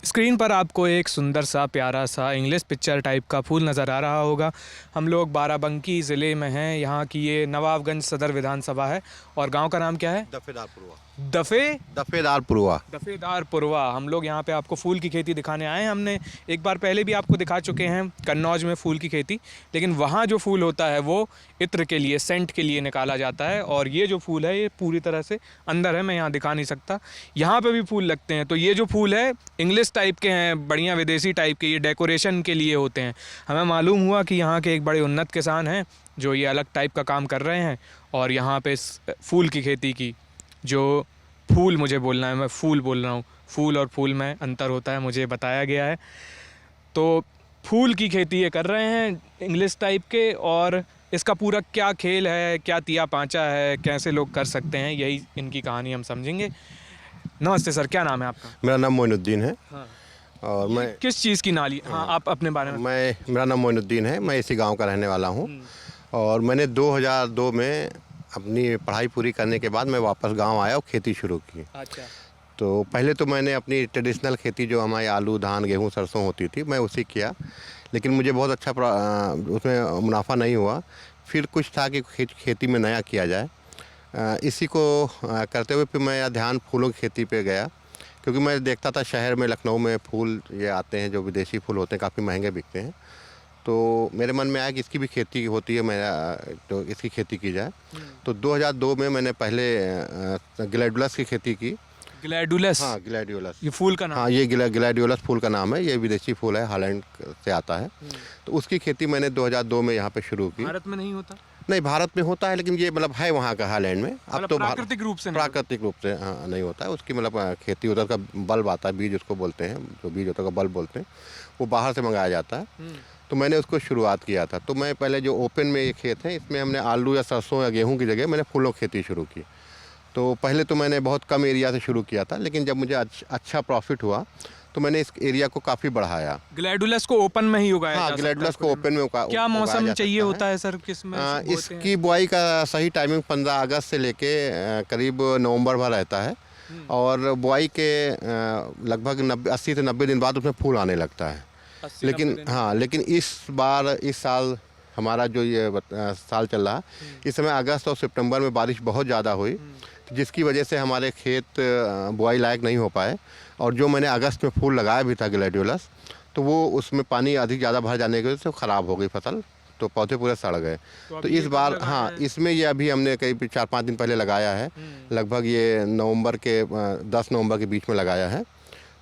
Screen पर आपको एक सुंदर सा प्यारा सा इंग्लिश पिक्चर टाइप का फूल नज़र आ रहा होगा। हम लोग बाराबंकी ज़िले में हैं। यहाँ की ये नवाबगंज सदर विधानसभा है और गांव का नाम क्या है? दफेदारपुरवा। हम लोग यहाँ पे आपको फूल की खेती दिखाने आए हैं। हमने एक बार पहले भी आपको दिखा चुके हैं कन्नौज में फूल की खेती, लेकिन वहाँ जो फूल होता है वो इत्र के लिए, सेंट के लिए निकाला जाता है। और ये जो फूल है ये पूरी तरह से अंदर है, मैं यहाँ दिखा नहीं सकता। यहाँ पे भी फूल लगते हैं। तो ये जो फूल है इंग्लिश टाइप के हैं, बढ़िया विदेशी टाइप के, ये डेकोरेशन के लिए होते हैं। हमें मालूम हुआ कि यहाँ के एक बड़े उन्नत किसान हैं जो ये अलग टाइप का काम कर रहे हैं। और यहाँ पे फूल की खेती की, जो फूल मुझे बोलना है, मैं फूल बोल रहा हूँ, फूल और फूल में अंतर होता है मुझे बताया गया है। तो फूल की खेती ये कर रहे हैं इंग्लिश टाइप के। और इसका पूरा क्या खेल है, क्या तिया पांचा है, कैसे लोग कर सकते हैं, यही इनकी कहानी हम समझेंगे। नमस्ते सर, क्या नाम है आपका? मेरा नाम मोइनुद्दीन है। हाँ। और मैं किस चीज़ की नाली? हाँ, आप अपने बारे में। मेरा नाम मोइनुद्दीन है। मैं इसी गांव का रहने वाला हूं। और मैंने 2002 में अपनी पढ़ाई पूरी करने के बाद मैं वापस गांव आया और खेती शुरू की। अच्छा। तो पहले तो मैंने अपनी ट्रेडिशनल खेती जो हमारी आलू, धान, गेहूं, सरसों होती थी, मैं उसी किया। लेकिन मुझे बहुत अच्छा उसमें मुनाफा नहीं हुआ। फिर कुछ था कि खेती में नया किया जाए। इसी को करते हुए फिर मैं ध्यान फूलों की खेती पे गया, क्योंकि मैं देखता था शहर में, लखनऊ में फूल ये आते हैं जो विदेशी फूल होते हैं, काफ़ी महंगे बिकते हैं। तो मेरे मन में आया कि इसकी भी खेती होती है, तो इसकी खेती की जाए। तो 2002 में मैंने पहले ग्लैडुलस की खेती की। ग्लैडुलस? हाँ, ग्लैडियोलस ये फूल का नाम? हाँ, ये ग्लैडियोलस फूल का नाम है। ये विदेशी फूल है, हॉलैंड से आता है। तो उसकी खेती मैंने 2002 में यहाँ पे शुरू की। भारत में नहीं होता? नहीं, भारत में होता है, लेकिन ये मतलब है वहाँ का, हॉलैंड में। अब तो प्राकृतिक रूप से हाँ नहीं होता है उसकी, मतलब खेती उधर का बल्ब आता है, बीज उसको बोलते हैं, जो बीज होता है बल्ब बोलते हैं, वो बाहर से मंगाया जाता है। तो मैंने उसको शुरुआत किया था। तो मैं पहले जो ओपन में ये खेत है, इसमें हमने आलू या सरसों या गेहूँ की जगह मैंने फूलों की खेती शुरू की। तो पहले तो मैंने बहुत कम एरिया से शुरू किया था, लेकिन जब मुझे अच्छा प्रॉफिट हुआ तो मैंने इस एरिया को काफ़ी बढ़ाया। ग्लैडुलस को ओपन में ही उगाया? हाँ, ग्लैडुलस को ओपन में क्या मौसम चाहिए होता है सर? किस में इसकी बुआई का सही टाइमिंग 15 अगस्त से लेके करीब नवंबर भर रहता है। और बुआई के लगभग 80 से 90 दिन बाद उसमें फूल आने लगता है। लेकिन इस साल हमारा जो ये साल चल रहा है, इस समय अगस्त और सितंबर में बारिश बहुत ज़्यादा हुई, जिसकी वजह से हमारे खेत बुआई लायक नहीं हो पाए। और जो मैंने अगस्त में फूल लगाया भी था ग्लैडियोलस, तो वो उसमें पानी अधिक ज़्यादा भर जाने की वजह से ख़राब हो गई फसल, तो पौधे पूरे सड़ गए। तो इस बार हाँ, इसमें ये अभी हमने करीब 4-5 दिन पहले लगाया है। लगभग ये 10 नवंबर के बीच में लगाया है।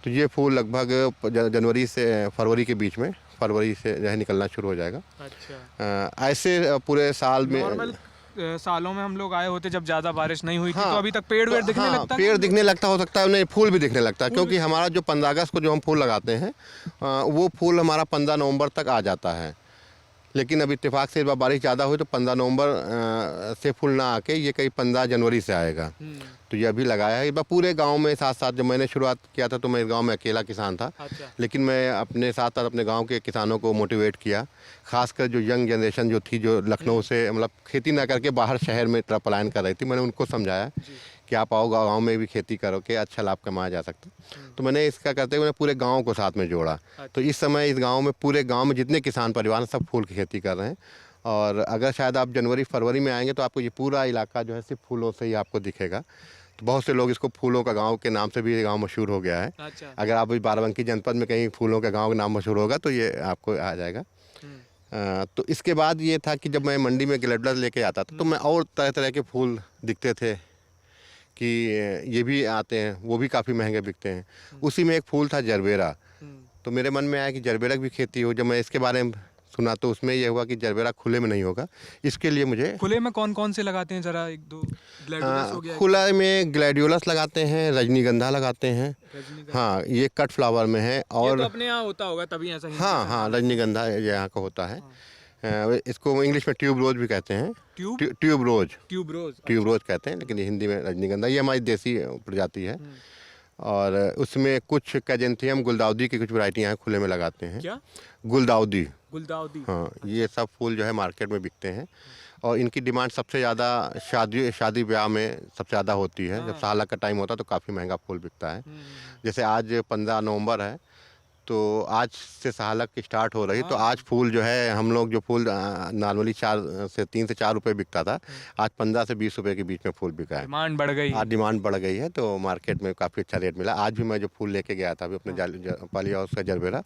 तो ये फूल लगभग जनवरी से फरवरी के बीच में, फरवरी से जो है निकलना शुरू हो जाएगा। अच्छा। ऐसे पूरे साल में सालों में हम लोग आए होते जब ज़्यादा बारिश नहीं हुई थी। तो अभी तक पेड़ दिखने लगता है? पेड़ दिखने लगता हो सकता है, नहीं, फूल भी दिखने लगता है, क्योंकि हमारा जो 15 अगस्त को जो हम फूल लगाते हैं, वो फूल हमारा 15 नवंबर तक आ जाता है। लेकिन अब इत्तेफाक से इस बार बारिश ज़्यादा हुई तो 15 नवंबर से फूल ना आके ये कहीं 15 जनवरी से आएगा। तो ये अभी लगाया है। इस बार पूरे गांव में साथ साथ, जब मैंने शुरुआत किया था तो मैं इस गांव में अकेला किसान था। अच्छा। लेकिन मैं अपने साथ साथ अपने गांव के किसानों को मोटिवेट किया, खासकर जो यंग जनरेशन जो थी, जो लखनऊ से मतलब खेती ना करके बाहर शहर में तरफ पलायन कर रही थी, मैंने उनको समझाया कि आप आओ गाँव में भी खेती करो कि अच्छा लाभ कमाया जा सकता। तो मैंने इसका करते हुए पूरे गांव को साथ में जोड़ा। तो इस समय इस गांव में, पूरे गांव में जितने किसान परिवार हैं, सब फूल की खेती कर रहे हैं। और अगर शायद आप जनवरी फरवरी में आएंगे तो आपको ये पूरा इलाका जो है सिर्फ फूलों से ही आपको दिखेगा। तो बहुत से लोग इसको फूलों का गांव के नाम से भी ये गाँव मशहूर हो गया है। अच्छा। अगर आप बाराबंकी जनपद में कहीं फूलों का गाँव का नाम मशहूर होगा तो ये आपको आ जाएगा। तो इसके बाद ये था कि जब मैं मंडी में ग्लैडुलस लेके आता था तो मैं और तरह तरह के फूल दिखते थे कि ये भी आते हैं, वो भी काफ़ी महंगे बिकते हैं। उसी में एक फूल था जरबेरा। तो मेरे मन में आया कि जरबेरा की भी खेती हो। जब मैं इसके बारे में सुना तो उसमें यह हुआ कि जरबेरा खुले में नहीं होगा। इसके लिए मुझे खुले में कौन कौन से लगाते हैं जरा एक दो? ग्लैडियोलस हो गया। खुला में ग्लैडियोलस लगाते हैं, रजनीगंधा लगाते हैं। हाँ, ये कट फ्लावर में है। और ये तो अपने यहाँ होता होगा तभी ऐसा ही। हाँ, रजनीगंधा यहाँ का होता है। इसको इंग्लिश में ट्यूब रोज भी कहते हैं। ट्यूब रोज कहते हैं, लेकिन हिंदी में रजनीगंधा। ये हमारी देसी प्रजाति है। और उसमें कुछ कैजेंथियम, गुलदाउदी की कुछ वैरायटियाँ हैं, खुले में लगाते हैं। क्या? गुलदाउदी। हाँ, ये सब फूल जो है मार्केट में बिकते हैं। और इनकी डिमांड सबसे ज़्यादा शादी ब्याह में सबसे ज़्यादा होती है। जब सालक का टाइम होता है तो काफ़ी महंगा फूल बिकता है। जैसे आज 15 नवंबर है, तो आज से सालक की स्टार्ट हो रही, तो आज फूल जो है हम लोग जो फूल नॉर्मली 3 से 4 रुपये बिकता था, आज 15 से 20 रुपये के बीच में फूल बिका है। डिमांड बढ़ गई। आज डिमांड बढ़ गई है, तो मार्केट में काफ़ी अच्छा रेट मिला। आज भी मैं जो फूल लेके गया था अभी अपने पाली हाउस का जरबेरा,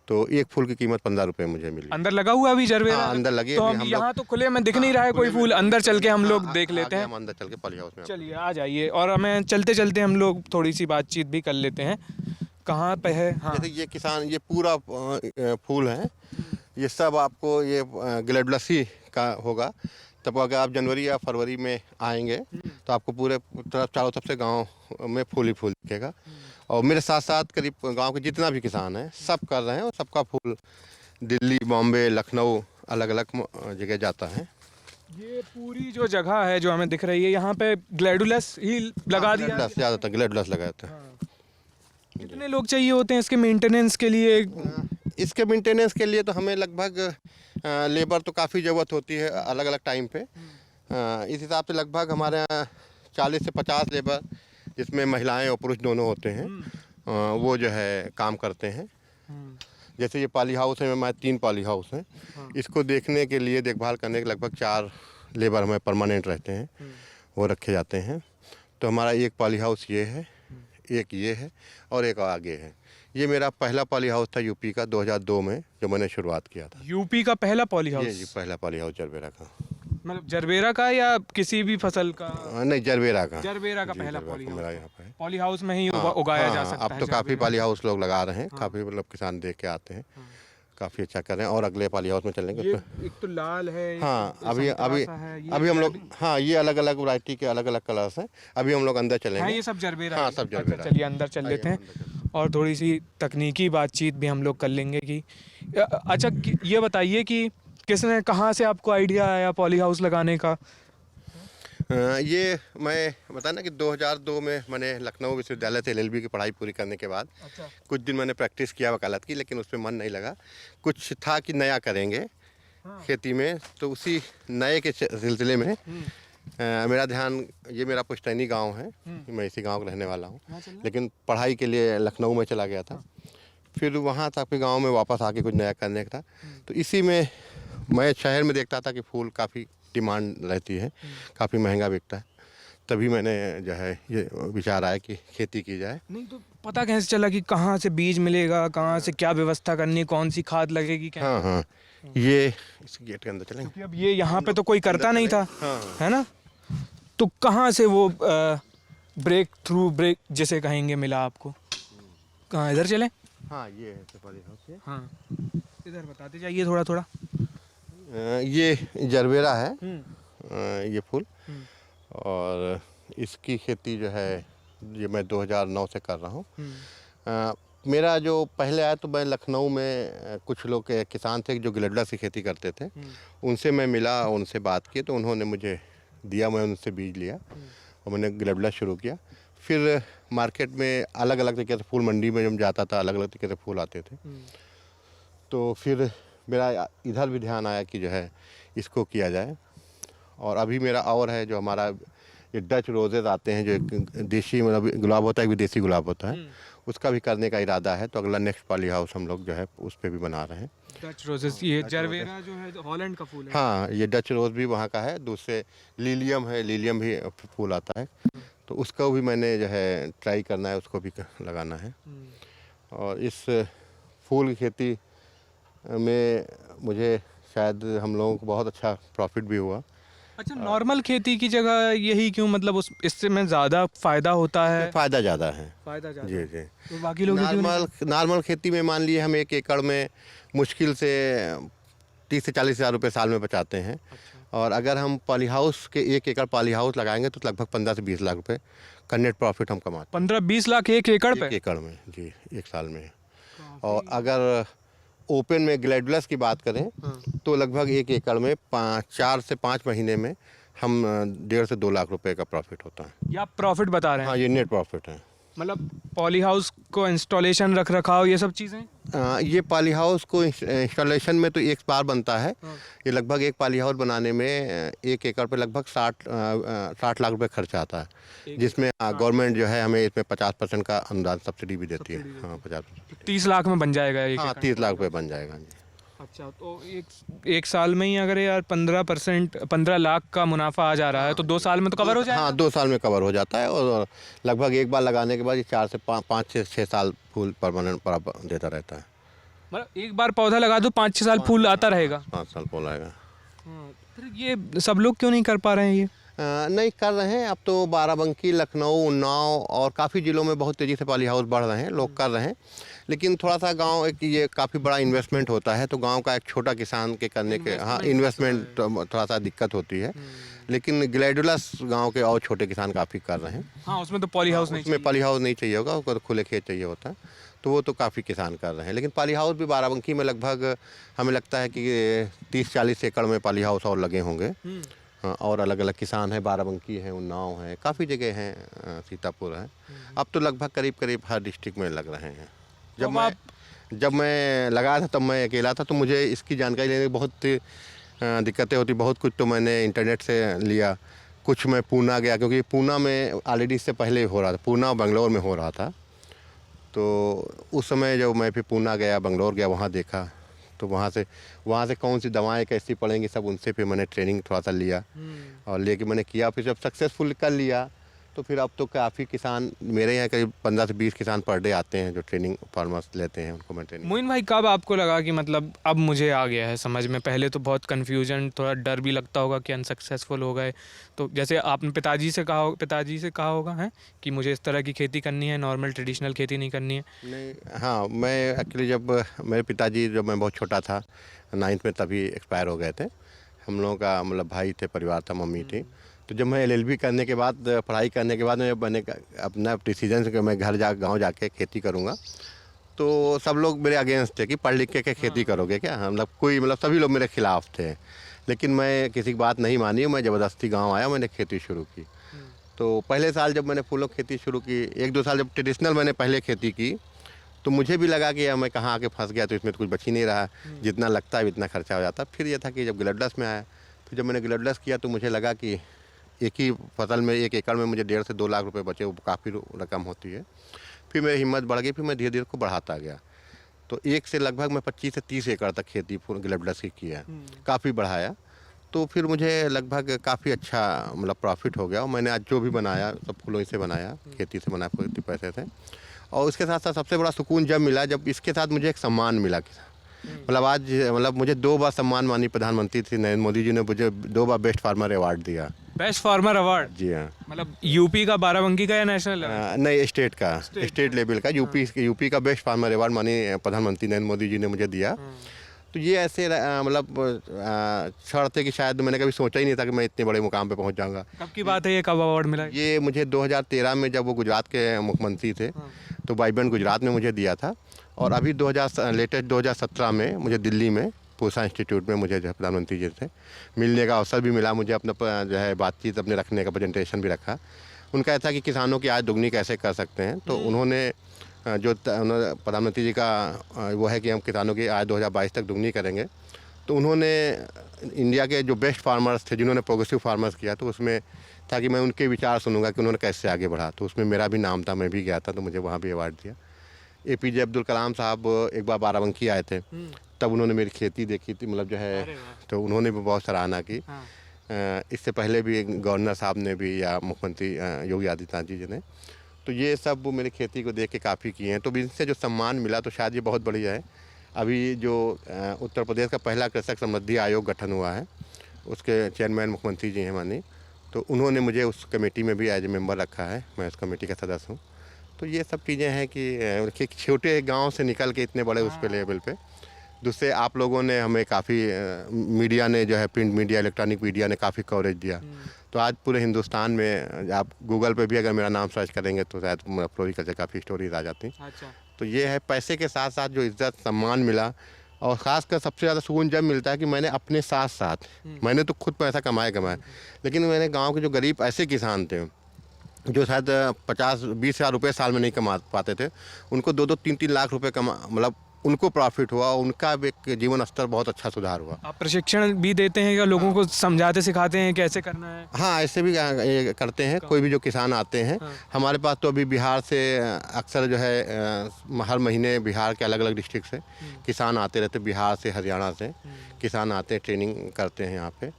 तो एक फूल की कीमत 15 रुपये मुझे मिली। अंदर लगा हुआ अभी जरबेरा? हाँ, अंदर लगी। तो हम यहाँ तो खुले में दिख नहीं रहा है कोई फूल, अंदर चल के हम लोग देख लेते हैं। हम अंदर चल के पाली हाउस में। चलिए आ जाइए, और हमें चलते चलते हम लोग थोड़ी सी बातचीत भी कर लेते हैं। कहाँ पे है? हाँ, जैसे ये किसान, ये पूरा फूल है, ये सब आपको ये ग्लेडुलसी का होगा। तब अगर आप जनवरी या फरवरी में आएंगे तो आपको पूरे तरफ चारों तरफ से गांव में फूल ही फूल दिखेगा। और मेरे साथ साथ करीब गांव के जितना भी किसान हैं सब कर रहे हैं, और सबका फूल दिल्ली, बॉम्बे, लखनऊ अलग अलग जगह जाता है। ये पूरी जो जगह है जो हमें दिख रही है, यहाँ पे ग्लैडुलस ही लगा दिया है। ज़्यादातर ग्लेडुलस लगाते हैं। कितने लोग चाहिए होते हैं इसके मेंटेनेंस के लिए? इसके मेंटेनेंस के लिए तो हमें लगभग लेबर तो काफ़ी ज़रूरत होती है अलग अलग टाइम पे। इस हिसाब से लगभग हमारे यहाँ 40 से 50 लेबर, जिसमें महिलाएं और पुरुष दोनों होते हैं, वो जो है काम करते हैं। जैसे ये पाली हाउस है, मैं 3 पाली हाउस हैं, इसको देखने के लिए, देखभाल करने के लगभग 4 लेबर हमें परमानेंट रहते हैं, वो रखे जाते हैं। तो हमारा एक पाली हाउस ये है, एक ये है, और एक आगे है। ये मेरा पहला पॉली हाउस था यूपी का, 2002 में जो मैंने शुरुआत किया था। यूपी का पहला पॉली हाउस? जी, पहला पॉली हाउस जरबेरा का। मतलब जरबेरा का या किसी भी फसल का? नहीं, जरबेरा का। जरबेरा का पहला पॉली हाउस मेरा यहाँ पे है। पॉली हाउस में ही उगाया जा सकता है। अब तो काफ़ी पॉली हाउस लोग लगा रहे हैं, काफ़ी मतलब किसान देख के आते हैं, काफ़ी अच्छा कर रहे हैं। और अगले पॉली हाउस में चलेंगे। ये एक तो लाल है। हाँ, अभी हम लोग, हाँ, ये अलग अलग वैरायटी के अलग अलग कलर्स हैं। अभी हम लोग अंदर चलेंगे। हाँ, ये सब जरबेरा। हाँ, सब जरबेरा। चलिए अंदर चल लेते हैं और थोड़ी सी तकनीकी बातचीत भी हम लोग कर लेंगे कि अच्छा ये बताइए कि किसने, कहाँ से आपको आइडिया आया पॉली हाउस लगाने का? ये मैं बता ना कि 2002 में मैंने लखनऊ विश्वविद्यालय से LLB की पढ़ाई पूरी करने के बाद कुछ दिन मैंने प्रैक्टिस किया वकालत की, लेकिन उस पर मन नहीं लगा। कुछ था कि नया करेंगे खेती में, तो उसी नए के सिलसिले में मेरा ध्यान, ये मेरा पुश्तैनी गांव है, मैं इसी गांव का रहने वाला हूं, लेकिन पढ़ाई के लिए लखनऊ में चला गया था। फिर वहाँ तक गांव में वापस आके कुछ नया करने का था, तो इसी में मैं शहर में देखता था कि फूल काफ़ी डिमांड रहती है, काफ़ी महंगा बिकता है। तभी मैंने जो है ये विचार आया कि खेती की जाए। नहीं तो पता कैसे चला कि कहाँ से बीज मिलेगा, कहाँ से क्या व्यवस्था करनी, कौन सी खाद लगेगी? क्या? हाँ, ये इस गेट के अंदर चलेंगे। क्योंकि अब ये यहाँ पे तो कोई करता नहीं था, है ना? तो कहाँ से वो ब्रेक जिसे कहेंगे मिला आपको? कहाँ, इधर चलें? हाँ, ये है पॉली हाउस। हाँ, इधर बताते जाइए थोड़ा थोड़ा। ये जरबेरा है, ये फूल, और इसकी खेती जो है ये मैं 2009 से कर रहा हूँ। मेरा जो पहले आया तो मैं लखनऊ में कुछ लोग किसान थे जो ग्लेडुलस की खेती करते थे, उनसे मैं मिला, उनसे बात की, तो उन्होंने मुझे दिया, मैं उनसे बीज लिया और मैंने ग्लेडुलस शुरू किया। फिर मार्केट में अलग अलग तरीके से फूल, मंडी में जब जाता था अलग अलग तरीके से फूल आते थे, तो फिर मेरा इधर भी ध्यान आया कि जो है इसको किया जाए। और अभी मेरा और है, जो हमारा ये डच रोजेज़ आते हैं, जो एक देसी मतलब गुलाब होता है, एक विदेशी गुलाब होता है, उसका भी करने का इरादा है। तो अगला नेक्स्ट पॉली हाउस हम लोग जो है उस पर भी बना रहे हैं। डच रोजेस, ये जरबेरा जो है हॉलैंड का फूल है। हाँ, ये डच रोज़ भी वहाँ का है। दूसरे लिलियम है, लिलियम भी फूल आता है, तो उसको भी मैंने जो है ट्राई करना है, उसको भी लगाना है। और इस फूल की खेती में मुझे शायद हम लोगों को बहुत अच्छा प्रॉफिट भी हुआ। अच्छा, नॉर्मल खेती की जगह यही क्यों, मतलब इससे में ज़्यादा फ़ायदा होता है? फ़ायदा ज़्यादा है। फ़ायदा ज़्यादा? जी जी। तो बाकी लोग नॉर्मल खेती में मान लिए हम 1 एकड़ में मुश्किल से 30 से 40 हज़ार रुपये साल में बचाते हैं। अच्छा। और अगर हम पॉली हाउस के 1 एकड़ पॉली हाउस लगाएंगे तो लगभग 15 से 20 लाख रुपए का नेट प्रॉफिट हम कमाते हैं। 15-20 लाख 1 एकड़ पे? 1 एकड़ में जी, 1 साल में। और अगर ओपन में ग्लेडुलस की बात करें तो लगभग 1 एकड़ में 4 से 5 महीने में हम 1.5 से 2 लाख रुपए का प्रॉफिट होता है। ये आप प्रॉफिट बता रहे हैं? हाँ, ये नेट प्रॉफिट है। मतलब पॉली हाउस को इंस्टॉलेशन, रख रखाव, ये सब चीज़ें? ये पॉली हाउस को इंस्टॉलेशन में तो एक बार बनता है। हाँ। ये लगभग एक पॉली हाउस बनाने में 1 एकड़ पे लगभग 60 लाख रुपए खर्च आता है, जिसमें गवर्नमेंट जो है हमें इसमें 50% का अनुदान सब्सिडी भी देती है। हाँ, 50%। 30 लाख में बन जाएगा एक हाँ, एकड़? 30 लाख रुपये बन जाएगा जी। अच्छा, तो एक साल में ही अगर यार 15% 15 लाख का मुनाफा आ जा रहा है तो 2 साल में तो कवर हो जाएगा? हाँ, 2 साल में कवर हो जाता है और लगभग एक बार लगाने के बाद ये 4 से 5 से 6 साल फूल परमानेंट बराबर देता रहता है। मतलब एक बार पौधा लगा दो 5-6 साल फूल आता रहेगा? 5 साल फूल आएगा। फिर ये सब लोग क्यों नहीं कर पा रहे हैं ये? नहीं कर रहे हैं, अब तो बाराबंकी, लखनऊ, उन्नाव और काफ़ी ज़िलों में बहुत तेज़ी से पॉली हाउस बढ़ रहे हैं, लोग कर रहे हैं। लेकिन थोड़ा सा गांव एक ये काफ़ी बड़ा इन्वेस्टमेंट होता है, तो गांव का एक छोटा किसान के करने के हाँ इन्वेस्टमेंट थोड़ा सा दिक्कत होती है। लेकिन ग्लैडुलस गांव के और छोटे किसान काफ़ी कर रहे हैं। हाँ, उसमें तो पॉली हाउस नहीं उसमें पॉली हाउस नहीं चाहिए होगा, उसको तो खुले खेत चाहिए होता है, तो वो तो काफ़ी किसान कर रहे हैं। लेकिन पॉली हाउस भी बाराबंकी में लगभग हमें लगता है कि 30-40 एकड़ में पॉली हाउस और लगे होंगे। हाँ, और अलग अलग किसान हैं, बाराबंकी है, उन्नाव है, काफ़ी जगह हैं, सीतापुर है। अब तो लगभग करीब करीब हर डिस्ट्रिक्ट में लग रहे हैं। जब मैं लगा था तब मैं अकेला था, तो मुझे इसकी जानकारी लेने में बहुत दिक्कतें होती, बहुत कुछ तो मैंने इंटरनेट से लिया, कुछ मैं पूना गया, क्योंकि पूना में ऑलरेडी इससे पहले हो रहा था, पूना और बेंगलोर में हो रहा था। तो उस समय जब मैं फिर पूना गया, बेंगलोर गया, वहाँ देखा, तो वहाँ से कौन सी दवाएं कैसी पड़ेंगी सब उनसे फिर मैंने ट्रेनिंग थोड़ा सा लिया और लेके मैंने किया। फिर जब सक्सेसफुल कर लिया तो फिर अब तो काफ़ी किसान मेरे यहाँ करीब 15 से 20 किसान पर डे आते हैं जो ट्रेनिंग फार्मर्स लेते हैं, उनको मैं ट्रेनिंग। मोइन भाई, कब आपको लगा कि मतलब अब मुझे आ गया है समझ में? पहले तो बहुत कन्फ्यूजन, थोड़ा डर भी लगता होगा कि अनसक्सेसफुल हो गए, तो जैसे आपने पिताजी से कहा होगा है कि मुझे इस तरह की खेती करनी है, नॉर्मल ट्रेडिशनल खेती नहीं करनी है? नहीं, हाँ, मैं एक्चुअली जब मेरे पिताजी जब मैं बहुत छोटा था 9th में तभी एक्सपायर हो गए थे। हम लोगों का मतलब भाई थे, परिवार था, मम्मी थी। तो जब मैं LLB करने के बाद, पढ़ाई करने के बाद मैंने अपना डिसीजन से कि मैं गांव जाके खेती करूंगा, तो सब लोग मेरे अगेंस्ट थे कि पढ़ लिख के खेती करोगे क्या, मतलब सभी लोग मेरे खिलाफ थे। लेकिन मैं किसी की बात नहीं मानी, मैं ज़बरदस्ती गांव आया, मैंने खेती शुरू की। तो पहले साल जब मैंने फूलों की खेती शुरू की, 1-2 साल जब ट्रेडिशनल मैंने पहले खेती की, तो मुझे भी लगा कि यार मैं कहाँ आके फंस गया, तो इसमें तो कुछ बच ही नहीं रहा, जितना लगता है इतना खर्चा हो जाता। फिर ये था कि जब ग्लैडुलस में आया, फिर जब मैंने ग्लैडुलस किया तो मुझे लगा कि एक ही फसल में 1 एकड़ में मुझे 1.5 से 2 लाख रुपए बचे, वो काफ़ी रकम होती है। फिर मेरी हिम्मत बढ़ गई, फिर मैं धीरे धीरे को बढ़ाता गया। तो 1 से लगभग मैं 25 से 30 एकड़ तक खेती ग्लैडुलस की किया, काफ़ी बढ़ाया। तो फिर मुझे लगभग काफ़ी अच्छा मतलब प्रॉफिट हो गया और मैंने आज जो भी बनाया सब फूलों से बनाया, खेती से बनाया, खेती पैसे से। और उसके साथ साथ सबसे बड़ा सुकून जब मिला जब इसके साथ मुझे एक सम्मान मिला। मतलब आज मतलब मुझे 2 बार सम्मान माननीय प्रधानमंत्री श्री नरेंद्र मोदी जी ने मुझे 2 बार बेस्ट फार्मर अवार्ड दिया। Best farmer award? जी हाँ। मतलब यूपी का, बाराबंकी का या नेशनल? नहीं, स्टेट का, स्टेट लेवल का, यूपी का बेस्ट फार्मर अवार्ड माननीय प्रधानमंत्री नरेंद्र मोदी जी ने मुझे दिया। तो ये ऐसे मतलब क्षण थे कि शायद मैंने कभी सोचा ही नहीं था कि मैं इतने बड़े मुकाम पे पहुंच जाऊंगा। कब की बात है ये, कब अवार्ड मिला? ये मुझे 2013 में जब वो गुजरात के मुख्यमंत्री थे, तो वाइब्रेंट गुजरात में मुझे दिया था। और अभी लेटेस्ट 2017 में मुझे दिल्ली में पूसा इंस्टीट्यूट में मुझे जो है प्रधानमंत्री जी से मिलने का अवसर भी मिला। मुझे अपना जो है बातचीत अपने रखने का प्रेजेंटेशन भी रखा। उनका ऐसा कि किसानों की आय दुगनी कैसे कर सकते हैं, तो उन्होंने प्रधानमंत्री जी का वो है कि हम किसानों की आय 2022 तक दुगनी करेंगे। तो उन्होंने इंडिया के जो बेस्ट फार्मर्स थे जिन्होंने प्रोग्रेसिव फार्मर्स किया, तो उसमें था कि मैं उनके विचार सुनूंगा कि उन्होंने कैसे आगे बढ़ा। तो उसमें मेरा भी नाम था, मैं भी गया था, तो मुझे वहाँ भी अवार्ड दिया। APJ अब्दुल कलाम साहब एक बार बाराबंकी आए थे, तब उन्होंने मेरी खेती देखी थी, मतलब जो है, तो उन्होंने भी बहुत सराहना की। इससे पहले भी गवर्नर साहब ने भी या मुख्यमंत्री योगी आदित्यनाथ जी ने, तो ये सब वो मेरी खेती को देख के काफ़ी किए हैं। तो इनसे जो सम्मान मिला तो शायद ये बहुत बढ़िया है। अभी जो उत्तर प्रदेश का पहला कृषक समृद्धि आयोग गठन हुआ है, उसके चेयरमैन मुख्यमंत्री जी हैं माननीय, तो उन्होंने मुझे उस कमेटी में भी एज ए मेंबर रखा है, मैं उस कमेटी का सदस्य हूँ। तो ये सब चीज़ें हैं कि छोटे गांव से निकल के इतने बड़े उस पे लेवल पे, दूसरे आप लोगों ने हमें काफ़ी मीडिया ने जो है, प्रिंट मीडिया, इलेक्ट्रॉनिक मीडिया ने काफ़ी कवरेज दिया। तो आज पूरे हिंदुस्तान में आप गूगल पे भी अगर मेरा नाम सर्च करेंगे तो शायद फ्लोरिकल्चर काफ़ी स्टोरीज आ जाती। अच्छा। तो ये है, पैसे के साथ साथ जो इज्जत सम्मान मिला, और ख़ासकर सबसे ज़्यादा सुकून जब मिलता है कि मैंने अपने साथ साथ, मैंने तो खुद पैसा कमाया, लेकिन मैंने गांव के जो गरीब ऐसे किसान थे जो शायद 50-20 हज़ार रुपये साल में नहीं कमा पाते थे, उनको 2-2 3-3 लाख रुपए मतलब उनको प्रॉफिट हुआ, उनका भी एक जीवन स्तर बहुत अच्छा सुधार हुआ। आप प्रशिक्षण भी देते हैं या लोगों को समझाते सिखाते हैं कैसे करना है? हाँ, ऐसे भी ये करते हैं। कोई भी जो किसान आते हैं, हमारे पास तो अभी बिहार से अक्सर जो है हर महीने बिहार के अलग अलग डिस्ट्रिक्ट से किसान आते रहते, बिहार से, हरियाणा से किसान आते हैं, ट्रेनिंग करते हैं यहाँ पे।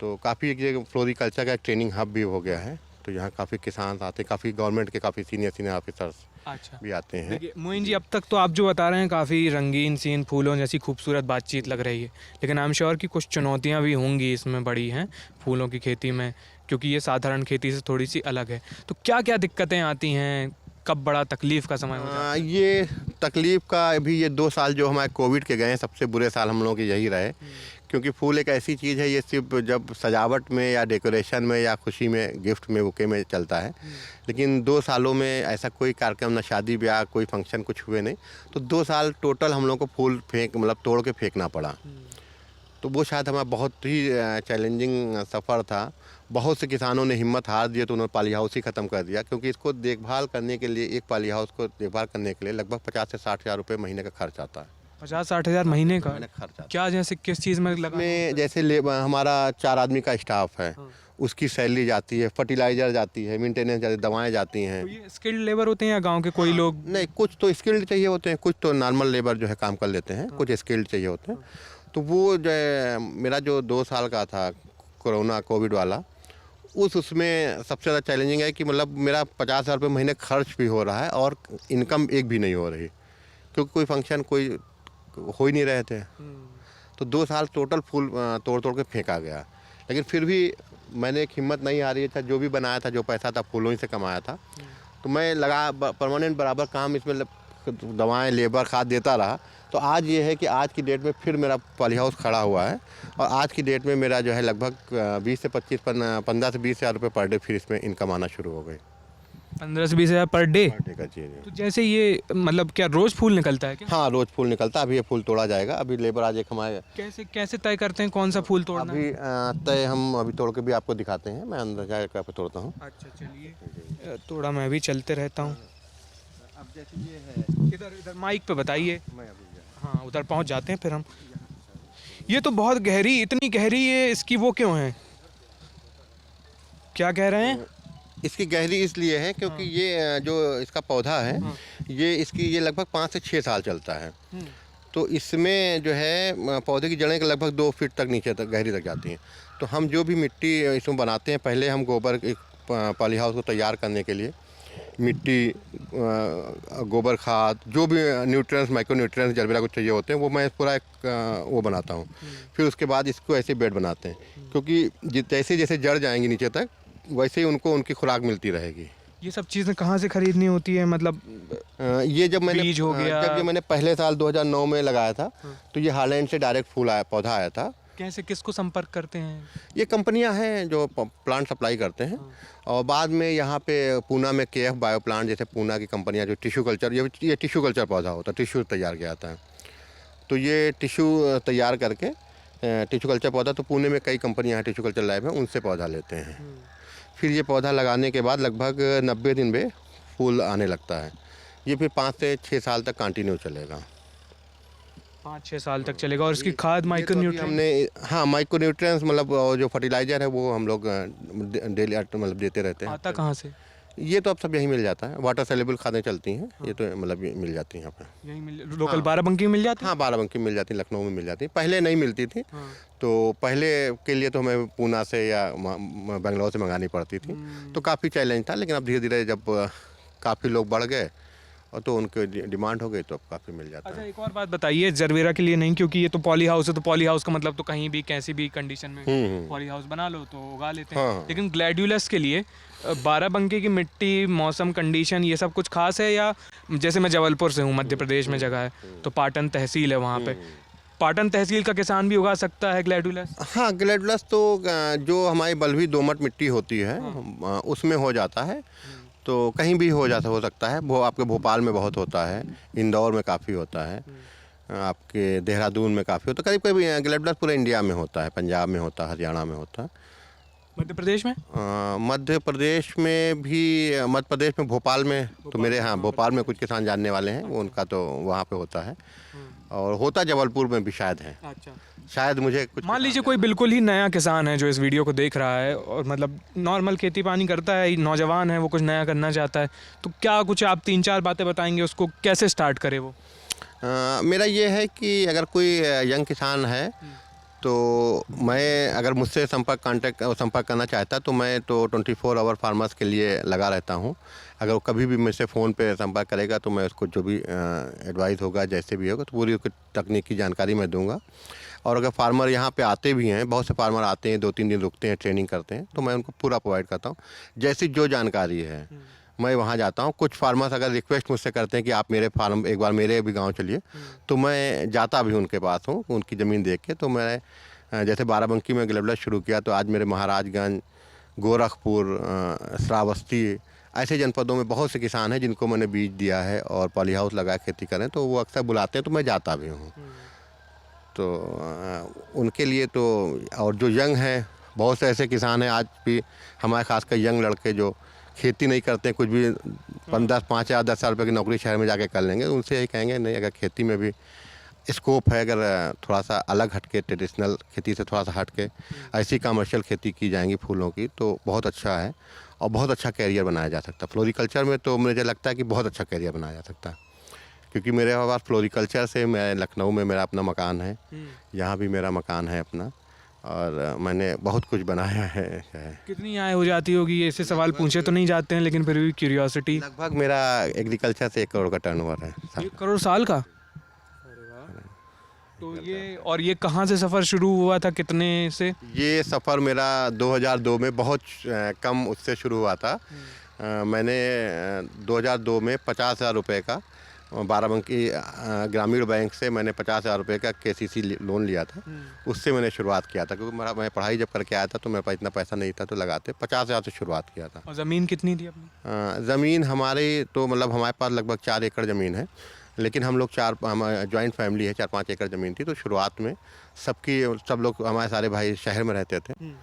तो काफ़ी एक जगह फ्लोरिकल्चर का एक ट्रेनिंग हब भी हो गया है, तो यहाँ काफ़ी किसान आते हैं, काफ़ी गवर्नमेंट के काफ़ी सीनियर ऑफिसर्स अच्छा, भी आते हैं। देखिए मोइन जी, अब तक तो आप जो बता रहे हैं काफ़ी रंगीन सीन फूलों जैसी खूबसूरत बातचीत लग रही है, लेकिन आई एम श्योर कि कुछ चुनौतियां भी होंगी इसमें बड़ी हैं फूलों की खेती में, क्योंकि ये साधारण खेती से थोड़ी सी अलग है। तो क्या क्या दिक्कतें आती हैं, कब बड़ा तकलीफ़ का समय हो जाता है? ये तकलीफ़ का अभी ये 2 साल जो हमारे कोविड के गए हैं, सबसे बुरे साल हम लोगों के यही रहे, क्योंकि फूल एक ऐसी चीज़ है, ये सिर्फ जब सजावट में या डेकोरेशन में या खुशी में, गिफ्ट में, बुके में चलता है। लेकिन 2 सालों में ऐसा कोई कार्यक्रम, ना शादी ब्याह, कोई फंक्शन कुछ हुए नहीं, तो 2 साल टोटल हम लोग को फूल मतलब तोड़ के फेंकना पड़ा। तो वो शायद हमारा बहुत ही चैलेंजिंग सफ़र था। बहुत से किसानों ने हिम्मत हार दिए, तो उन्होंने पॉली हाउस ही ख़त्म कर दिया, क्योंकि इसको देखभाल करने के लिए, एक पॉली हाउस को देखभाल करने के लिए लगभग 50 से 60 हज़ार रुपये महीने का खर्च आता है। 50-60 हज़ार महीने का? महीने का खर्च आता क्या, जैसे किस चीज़ में लगा? है। जैसे हमारा 4 आदमी का स्टाफ है, उसकी सैलरी जाती है, फर्टिलाइज़र जाती है, मेंटेनेंस जाती है, दवाएँ जाती हैं। तो ये स्किल्ड लेबर होते हैं या गांव के कोई लोग? नहीं, कुछ तो स्किल्ड चाहिए होते हैं, कुछ तो नॉर्मल लेबर जो है काम कर लेते हैं, कुछ स्किल्ड चाहिए होते हैं। तो वो जो है, मेरा जो 2 साल का था कोरोना कोविड वाला, उसमें सबसे ज़्यादा चैलेंजिंग है कि मतलब मेरा 50 हज़ार रुपये महीने खर्च भी हो रहा है और इनकम एक भी नहीं हो रही, क्योंकि कोई फंक्शन कोई हो ही नहीं रहे थे। तो 2 साल टोटल फूल तोड़ तोड़ के फेंका गया। लेकिन फिर भी मैंने एक हिम्मत नहीं हारी था, जो भी बनाया था, जो पैसा था फूलों ही से कमाया था, तो मैं लगा परमानेंट बराबर काम इसमें दवाएं, लेबर, खाद देता रहा। तो आज ये है कि आज की डेट में फिर मेरा पॉली हाउस खड़ा हुआ है, और आज की डेट में मेरा जो है लगभग 20 से 25 15 से 20 हज़ार रुपये पर डे फिर इसमें इनकम आना शुरू हो गई। 15 से 20 हज़ार पर डे? पर डे का जी। तो जैसे ये मतलब क्या रोज़ फूल निकलता है क्या? हाँ, रोज़ फूल निकलता है। अभी ये फूल तोड़ा जाएगा। अभी लेबर आज एक हमारे कैसे कैसे तय करते हैं कौन सा फूल तोड़ना है? अभी तय हम अभी तोड़ के भी आपको दिखाते हैं। मैं अंदर जाकर आपको तोड़ता हूँ। अच्छा, चलिए, थोड़ा मैं भी चलते रहता हूँ। अब जैसे ये है, इधर इधर माइक पे बताइए। मैं अभी हाँ, उधर पहुँच जाते हैं फिर हम। ये तो बहुत गहरी, इतनी गहरी, ये इसकी वो क्यों है? क्या कह रहे हैं? इसकी गहरी इसलिए है क्योंकि ये जो इसका पौधा है, ये लगभग 5 से 6 साल चलता है। तो इसमें जो है पौधे की जड़ें लगभग 2 फीट तक नीचे तक गहरी तक जाती हैं। तो हम जो भी मिट्टी इसमें बनाते हैं, पहले हम गोबर, एक पॉली हाउस को तैयार करने के लिए मिट्टी, गोबर खाद, जो भी न्यूट्रिएंट्स, माइक्रो न्यूट्रिएंट्स, जलबेरा कुछ चाहिए होते हैं, वो मैं पूरा एक वो बनाता हूँ। फिर उसके बाद इसको ऐसे बेड बनाते हैं, क्योंकि जैसे जैसे जड़ जाएंगी नीचे तक, वैसे ही उनको उनकी खुराक मिलती रहेगी। ये सब चीज़ें कहाँ से खरीदनी होती है, मतलब? ये जब मैंने बीज हो गया? जब ये मैंने पहले साल 2009 में लगाया था, तो ये हालैंड से डायरेक्ट फूल आया, पौधा आया था। कैसे, किसको संपर्क करते हैं? ये कंपनियां हैं जो प्लांट सप्लाई करते हैं। और बाद में यहाँ पे पूना में KF बायो प्लांट, जैसे पूना की कंपनियां जो टिश्यू कल्चर, ये टिश्यू कल्चर पौधा होता है, टिश्यू तैयार किया जाता है। तो ये टिश्यू तैयार करके टिश्यू कल्चर पौधा, तो पुणे में कई कंपनियां हैं टिश्यू कल्चर लैब में, उनसे पौधा लेते हैं। फिर ये पौधा लगाने के बाद लगभग 90 दिन में फूल आने लगता है। ये फिर 5 से 6 साल तक कंटिन्यू चलेगा। 5-6 साल तक चलेगा। और इसकी खाद, माइक्रो न्यूट्रिएंट? हमने, हाँ, माइक्रो न्यूट्रिएंट्स मतलब जो फर्टिलाइज़र है वो हम लोग डेली मतलब देते रहते हैं। आता कहाँ से? ये तो अब सब यहीं मिल जाता है। वाटर सेलेबल खादें चलती हैं, ये तो मतलब ये मिल जाती हैं यहाँ पे। यही मिल, लोकल बाराबंकी मिल जाती है? हाँ, बाराबंकी मिल जाती, लखनऊ में मिल जाती। पहले नहीं मिलती थी, तो पहले के लिए तो हमें पूना से या बेंगलोर से मंगानी पड़ती थी, तो काफ़ी चैलेंज था। लेकिन अब धीरे धीरे जब काफ़ी लोग बढ़ गए और तो उनके डिमांड हो गई, तो अब काफ़ी मिल जाता अच्छा, है। एक और बात बताइए, जरबेरा के लिए नहीं, क्योंकि ये तो पॉली हाउस है, तो पॉली हाउस का मतलब तो कहीं भी कैसी भी कंडीशन में पॉली हाउस बना लो तो उगा लेते हैं। हाँ। लेकिन ग्लैड्यूलस के लिए बाराबंकी की मिट्टी, मौसम, कंडीशन, ये सब कुछ खास है? या जैसे मैं जबलपुर से हूँ, मध्य प्रदेश में जगह है, तो पाटन तहसील है वहाँ पे, पाटन तहसील का किसान भी उगा सकता है ग्लैड्यूलस? हाँ, ग्लैडुलस तो जो हमारी बलुई दोमट मिट्टी होती है, उसमें हो जाता है। तो कहीं भी हो सकता है। वो आपके भोपाल में बहुत होता है, इंदौर में काफ़ी होता है, आपके देहरादून में काफ़ी होता है। करीब करीब ग्लैडुलस पूरे इंडिया में होता है, पंजाब में होता है, हरियाणा में होता है। मध्य प्रदेश में? मध्य प्रदेश में भी, मध्य प्रदेश में भोपाल में तो मेरे, हाँ भोपाल में कुछ किसान जानने वाले हैं, वो उनका तो वहाँ पे होता है, और होता जबलपुर में भी शायद है। अच्छा, शायद मुझे कुछ, मान लीजिए कोई बिल्कुल ही नया किसान है जो इस वीडियो को देख रहा है और मतलब नॉर्मल खेती पानी करता है, नौजवान है, वो कुछ नया करना चाहता है, तो क्या कुछ आप 3-4 बातें बताएंगे उसको कैसे स्टार्ट करे वो? मेरा ये है कि अगर कोई यंग किसान है तो मैं, अगर मुझसे संपर्क करना चाहता तो मैं तो 24 आवर फार्मर्स के लिए लगा रहता हूँ। अगर वो कभी भी मुझसे फ़ोन पे संपर्क करेगा तो मैं उसको जो भी एडवाइस होगा, जैसे भी होगा, तो पूरी उसकी तकनीकी जानकारी मैं दूंगा। और अगर फार्मर यहाँ पे आते भी हैं, बहुत से फार्मर आते हैं, 2-3 दिन रुकते हैं, ट्रेनिंग करते हैं, तो मैं उनको पूरा प्रोवाइड करता हूँ। जैसी जो जानकारी है मैं वहाँ जाता हूँ। कुछ फार्मर्स अगर रिक्वेस्ट मुझसे करते हैं कि आप मेरे फार्म एक बार मेरे भी गांव चलिए, तो मैं जाता भी उनके पास हूँ, उनकी ज़मीन देख के। तो मैं जैसे बाराबंकी में ग्लेवलेस शुरू किया, तो आज मेरे महाराजगंज, गोरखपुर, श्रावस्ती, ऐसे जनपदों में बहुत से किसान हैं जिनको मैंने बीज दिया है और पॉली हाउस लगा खेती करें, तो वो अक्सर बुलाते हैं, तो मैं जाता भी हूँ। तो उनके लिए तो, और जो यंग हैं, बहुत से ऐसे किसान हैं आज भी हमारे, खासकर यंग लड़के जो खेती नहीं करते, कुछ भी 5 या 10 साल रुपये की नौकरी शहर में जाके कर लेंगे, उनसे यही कहेंगे नहीं, अगर खेती में भी स्कोप है, अगर थोड़ा सा अलग हटके, ट्रेडिशनल खेती से थोड़ा सा हटके ऐसी कमर्शियल खेती की जाएंगी फूलों की, तो बहुत अच्छा है और बहुत अच्छा कैरियर बनाया जा सकता है। फ्लोरिकल्चर में तो मुझे लगता है कि बहुत अच्छा कैरियर बनाया जा सकता है, क्योंकि मेरे पास फ्लोरिकल्चर से, मैं लखनऊ में मेरा अपना मकान है, यहाँ भी मेरा मकान है अपना, और मैंने बहुत कुछ बनाया है। कितनी आय हो जाती होगी? ऐसे सवाल पूछे तो नहीं जाते हैं, लेकिन फिर भी क्यूरियोसिटी। लगभग मेरा एग्रीकल्चर से 1 करोड़ का टर्नओवर है। 1 करोड़ साल का? तो ये कहाँ से सफ़र शुरू हुआ था, कितने से? ये सफ़र मेरा 2002 में बहुत कम उससे शुरू हुआ था। मैंने 2002 में 50,000 रुपये का बाराबंकी ग्रामीण बैंक से मैंने 50,000 रुपये का KCC लोन लिया था। उससे मैंने शुरुआत किया था, क्योंकि मैं पढ़ाई जब करके आया था तो मेरे पास इतना पैसा नहीं था, तो लगाते 50,000 से शुरुआत किया था। और ज़मीन कितनी थी अपनी? ज़मीन हमारी तो मतलब हमारे पास लगभग 4 एकड़ ज़मीन है, लेकिन हम लोग जॉइंट फैमिली है, 4-5 एकड़ ज़मीन थी। तो शुरुआत में सब लोग, हमारे सारे भाई शहर में रहते थे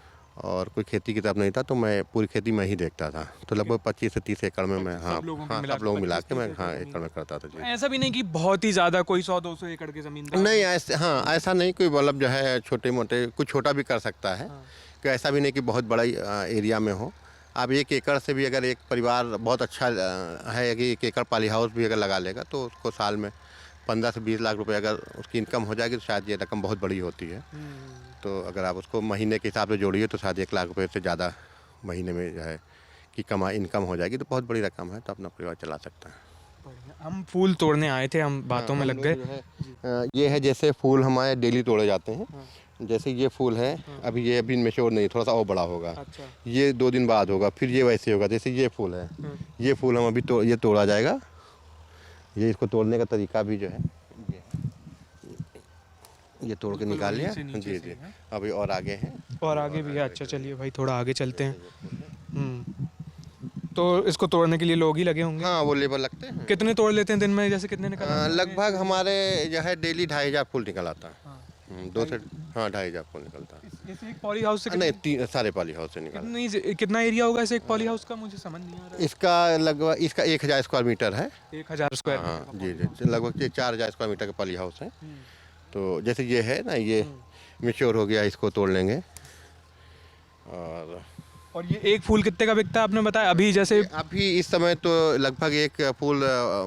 और कोई खेती की तरफ नहीं था, तो मैं पूरी खेती में ही देखता था। तो लगभग 25 से 30 एकड़ में मैं, हाँ सब लोग मिला के मैं, हाँ एकड़ में करता था जी। ऐसा भी नहीं कि बहुत ही ज़्यादा कोई 100-200 एकड़ की ज़मीन थी? नहीं, ऐसे, हाँ ऐसा नहीं, कोई मतलब जो है छोटे मोटे कुछ छोटा भी कर सकता है, कि ऐसा भी नहीं कि बहुत बड़ा एरिया में हो। आप 1 एकड़ से भी, अगर एक परिवार बहुत अच्छा है कि 1 एकड़ पॉली हाउस भी अगर लगा लेगा, तो उसको साल में 15 से 20 लाख रुपए अगर उसकी इनकम हो जाएगी, तो शायद ये रकम बहुत बड़ी होती है। तो अगर आप उसको महीने के हिसाब से जोड़िए, तो शायद 1 लाख रुपए से ज़्यादा महीने में जो है कि इनकम हो जाएगी, तो बहुत बड़ी रकम है, तो अपना परिवार चला सकता है। हम फूल तोड़ने आए थे, हम बातों में लग गए। ये है, जैसे फूल हमारे डेली तोड़े जाते हैं। जैसे ये फूल है, ये अभी मैच्योर नहीं, थोड़ा सा और बड़ा होगा। अच्छा। ये 2 दिन बाद होगा, फिर ये वैसे होगा। जैसे ये फूल है, ये फूल हम अभी ये तोड़ा जाएगा। ये इसको तोड़ने का तरीका भी जो है, ये तोड़ के निकाल लिया जी जी। अभी और आगे हैं, और आगे भी है? अच्छा, चलिए भाई थोड़ा आगे चलते हैं। तो इसको तोड़ने के लिए लोग ही लगे होंगे? हाँ वो लेबर लगते हैं। कितने तोड़ लेते हैं दिन में, जैसे कितने निकल आते हैं? लगभग हमारे जो है डेली 2,500 फूल निकल आता है। 2 से, हाँ 2,500 फूल निकलता है। इस एक पॉली हाउस से नहीं, सारे पॉली हाउस से निकलता कितना एरिया होगा इसे एक पॉली हाउस का? मुझे समझ नहीं आ रहा है। इसका लगभग 1,000 स्क्वायर मीटर है। 1000 स्क्वायर? हाँ जी जी, लगभग 4,000 स्क्वायर मीटर का पॉली हाउस है। तो जैसे ये है ना, ये मैच्योर हो गया, इसको तोड़ लेंगे। और ये एक फूल कितने का बिकता है आपने बताया अभी? जैसे अभी इस समय तो लगभग एक फूल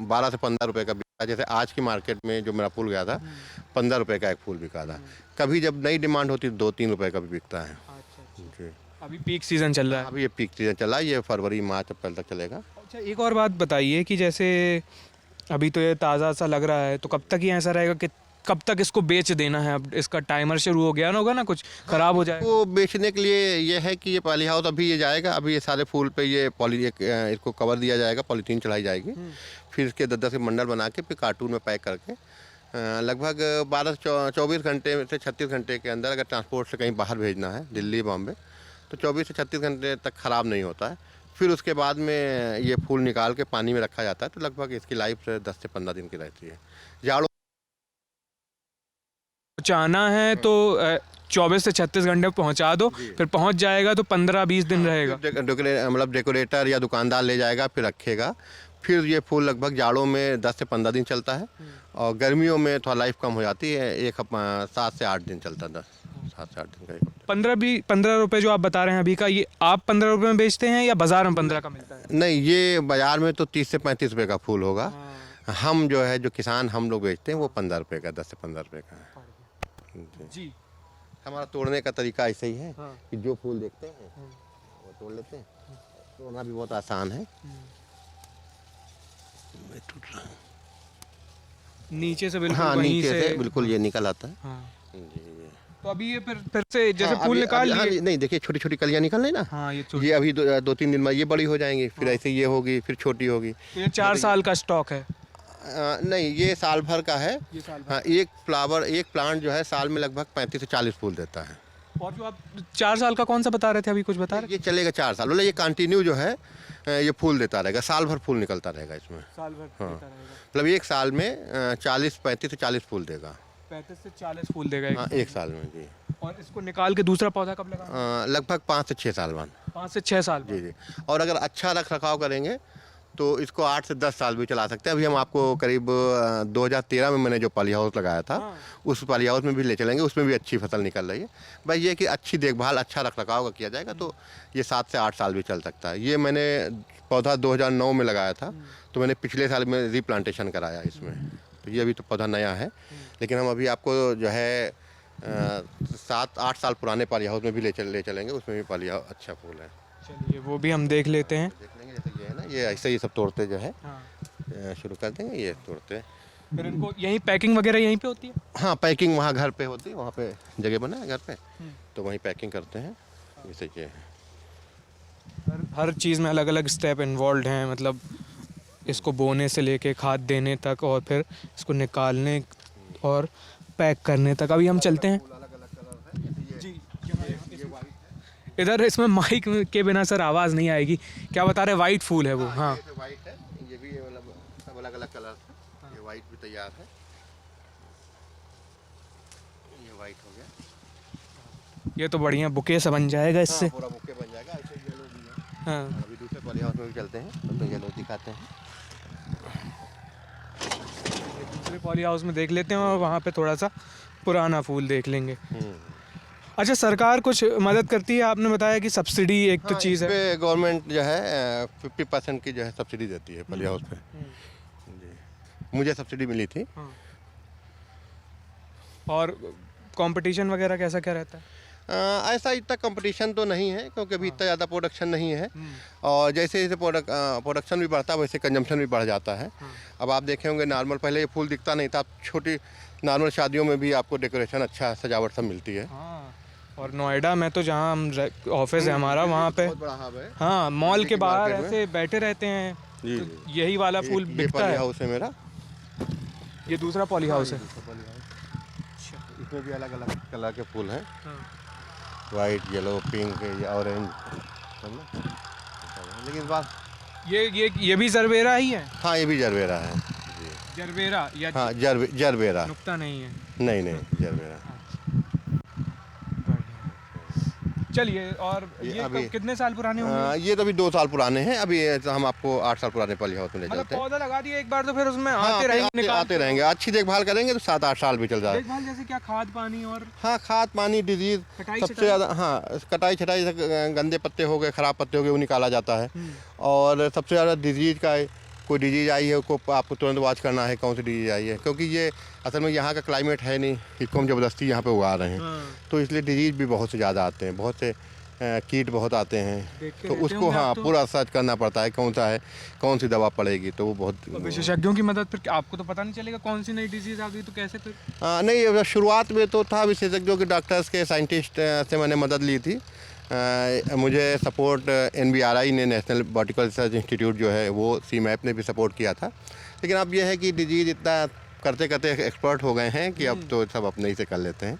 12 से 15 रुपए का बिका। जैसे आज की मार्केट में जो मेरा फूल गया था, 15 रुपए का एक फूल बिका था। कभी जब नई डिमांड होती है 2-3 रुपए का भी बिकता है। जी, अभी पीक सीजन चल रहा है? अभी ये पीक सीजन चला, ये फरवरी मार्च अप्रैल तक चलेगा। अच्छा, एक और बात बताइए कि जैसे अभी तो ये ताज़ा सा लग रहा है, तो कब तक ये ऐसा रहेगा कि कब तक इसको बेच देना है? अब इसका टाइमर शुरू हो गया ना, होगा ना, कुछ ख़राब हो जाएगा? वो बेचने के लिए ये है कि ये पॉली हाउस अभी ये जाएगा, अभी ये सारे फूल पे ये इसको कवर दिया जाएगा, पॉलीथीन चढ़ाई जाएगी। फिर इसके 10-10 के मंडल बना के फिर कार्टून में पैक करके लगभग 12 से 24 घंटे से 36 घंटे के अंदर, अगर ट्रांसपोर्ट से कहीं बाहर भेजना है, दिल्ली बॉम्बे, तो 24 से 36 घंटे तक ख़राब नहीं होता है। फिर उसके बाद में ये फूल निकाल के पानी में रखा जाता है, तो लगभग इसकी लाइफ 10 से 15 दिन की रहती है। जाड़ों पहुंचाना है तो 24 से 36 घंटे में पहुंचा दो, फिर पहुंच जाएगा तो 15-20 दिन रहेगा। मतलब डेकोरेटर या दुकानदार ले जाएगा, फिर रखेगा। फिर ये फूल लगभग जाड़ों में 10 से 15 दिन चलता है, और गर्मियों में थोड़ा लाइफ कम हो जाती है, 7 से 8 दिन चलता है, 7 से 8 दिन का। 15 रुपये जो आप बता रहे हैं अभी का, ये आप 15 रुपये में बेचते हैं या बाजार में 15 का मिलता है? नहीं, ये बाजार में तो 30 से 35 रुपये का फूल होगा। हम जो है, जो किसान हम लोग बेचते हैं, वो 15 रुपये का, 10 से 15 रुपये का जी। हमारा तोड़ने का तरीका ऐसे ही है कि जो फूल देखते हैं वो तोड़ लेते हैं। तोड़ना भी बहुत आसान है। टूट रहा है नीचे से बिल्कुल, हाँ, वहीं नीचे से बिल्कुल ये निकल आता है। जी। तो अभी ये फिर से जैसे हाँ, फूल निकाल हाँ, लिए। नहीं, देखिए छोटी छोटी कलियां निकल रही ना। हाँ, ये अभी 2-3 दिन में ये बड़ी हो जाएंगी, फिर ऐसे ये होगी, फिर छोटी होगी। तो ये 4 साल का स्टॉक है? नहीं, ये साल भर का है। ये साल भर। हाँ, एक प्लांट जो है साल में लगभग 35 से 40 फूल देता है। और जो आप 4 साल का कौन सा बता रहे थे, अभी कुछ बता रहे ये चलेगा 4 साल, मतलब ये कंटिन्यू जो है ये फूल देता रहेगा, साल भर फूल निकलता रहेगा इसमें। साल भर हाँ, देता रहेगा। मतलब एक साल में 35 से 40 फूल देगा। 35 से 40 फूल देगा हाँ, एक साल में जी। और इसको निकाल के दूसरा पौधा कब लगा? लगभग 5 से 6 साल बाद। 5 से 6 साल जी जी। और अगर अच्छा रख रखाव करेंगे तो इसको 8 से 10 साल भी चला सकते हैं। अभी हम आपको करीब 2013 में मैंने जो पॉली हाउस लगाया था, उस पॉली हाउस में भी ले चलेंगे, उसमें भी अच्छी फसल निकल रही है। भाई ये कि अच्छी देखभाल, अच्छा रख रखाव का किया जाएगा तो ये 7 से 8 साल भी चल सकता है। ये मैंने पौधा 2009 में लगाया था, तो मैंने पिछले साल में रीप्लांटेशन कराया इसमें। तो ये अभी तो पौधा नया है, लेकिन हम अभी आपको जो है 7-8 साल पुराने पॉली हाउस में भी ले चलेंगे, उसमें भी पॉली हाउस अच्छा फूल है। चलिए वो भी हम देख लेते हैं। देख लेंगे। जैसे ये है ना, ये ऐसे ही सब तोड़ते जो है शुरू कर देंगे, ये तोड़ते। फिर इनको यहीं पैकिंग वगैरह यहीं पे होती है? हाँ, पैकिंग वहाँ घर पे होती है, वहाँ पे जगह बना है घर पे, तो वहीं पैकिंग करते हैं। जैसे ये है, हर चीज़ में अलग अलग स्टेप इन्वॉल्व हैं, मतलब इसको बोने से लेके खाद देने तक, और फिर इसको निकालने और पैक करने तक। अभी हम चलते हैं जी। इधर इसमें माइक के बिना सर आवाज़ नहीं आएगी। क्या बता रहे, वाइट फूल है वो? हाँ, ये वाइट है, ये भी मतलब सब अलग अलग कलर है। ये वाइट भी तैयार है, ये वाइट हो गया। ये तो बढ़िया बुके से बन जाएगा इससे। पूरा बुके बन जाएगा। ऐसे येलो भी है। हाँ, अभी दूसरे पॉली हाउस में भी चलते हैं, तो येलो दिखाते हैं। दूसरे पॉली हाउस में देख लेते हैं और वहाँ पे थोड़ा सा पुराना फूल देख लेंगे। अच्छा, सरकार कुछ मदद करती है? आपने बताया कि सब्सिडी एक तो चीज़ है, गवर्नमेंट जो है 50% की जो है सब्सिडी देती है पॉली हाउस पे। जी, मुझे सब्सिडी मिली थी। और कंपटीशन वगैरह कैसा क्या रहता है? ऐसा इतना कंपटीशन तो नहीं है, क्योंकि अभी इतना ज़्यादा प्रोडक्शन नहीं है। और जैसे जैसे प्रोडक्शन भी बढ़ता है, वैसे कंजम्पशन भी बढ़ जाता है। अब आप देखे होंगे, नॉर्मल पहले ये फूल दिखता नहीं था, अब छोटी नॉर्मल शादियों में भी आपको डेकोरेशन अच्छा सजावट सब मिलती है। और नोएडा में तो जहाँ हम ऑफिस है हमारा, वहाँ पे बहुत बड़ा हब है। हाँ, मॉल के बाहर मार्केट में। ऐसे बैठे रहते हैं, जी, तो यही वाला फूल बिकता पॉली है। हाउस है मेरा। ये दूसरा पॉली हाउस है। इसमें भी अलग अलग कलर के फूल हैं, वाइट, येलो, पिंक, ऑरेंज, लेकिन इस बार ये भी जरबेरा ही है? हाँ, ये भी जरबेरा है। जरबेरा या हाँ, जरबेरा। नुक्ता नहीं है? नहीं, जरबेरा। चलिए, और ये अभी कितने साल पुराने होंगे? ये तो अभी 2 साल पुराने हैं। अभी तो हम आपको 8 साल पुराने पॉली हाउस में ले मतलब चलते हैं। पौधा लगा दिया एक बार तो फिर उसमें हाँ, आते रहेंगे, आते रहेंगे। अच्छी देखभाल करेंगे तो 7-8 साल भी चल जाए। देखभाल जैसे क्या, खाद पानी और हाँ, खाद पानी, डिजीज कटाई सबसे छटाई? ज़्यादा। हाँ, कटाई छटाई से गंदे पत्ते हो गए, ख़राब पत्ते हो गए, वो निकाला जाता है। और सबसे ज़्यादा डिजीज का कोई डिजीज आई है, उसको आपको तुरंत वॉच करना है कौन सी डिजीज आई है, क्योंकि ये असल में यहाँ का क्लाइमेट है नहीं, इसको हम ज़बरदस्ती यहाँ पे उगा रहे हैं। तो इसलिए डिजीज भी बहुत से ज़्यादा आते हैं, बहुत से कीट बहुत आते हैं, तो उसको हाँ पूरा सर्च करना पड़ता है कौन सा है, कौन सी दवा पड़ेगी। तो वो बहुत विशेषज्ञों की मदद, फिर आपको तो पता नहीं चलेगा कौन सी नई डिजीज आ गई तो कैसे फिर? नहीं, शुरुआत में तो था विशेषज्ञों के, डॉक्टर्स के, साइंटिस्ट से मैंने मदद ली थी। मुझे सपोर्ट NBRI ने, नेशनल बॉटिकल रिसर्च इंस्टीट्यूट जो है, वो CMAP ने भी सपोर्ट किया था। लेकिन अब यह है कि डिजीज़ इतना करते करते एक्सपर्ट हो गए हैं कि अब तो सब अपने ही से कर लेते हैं।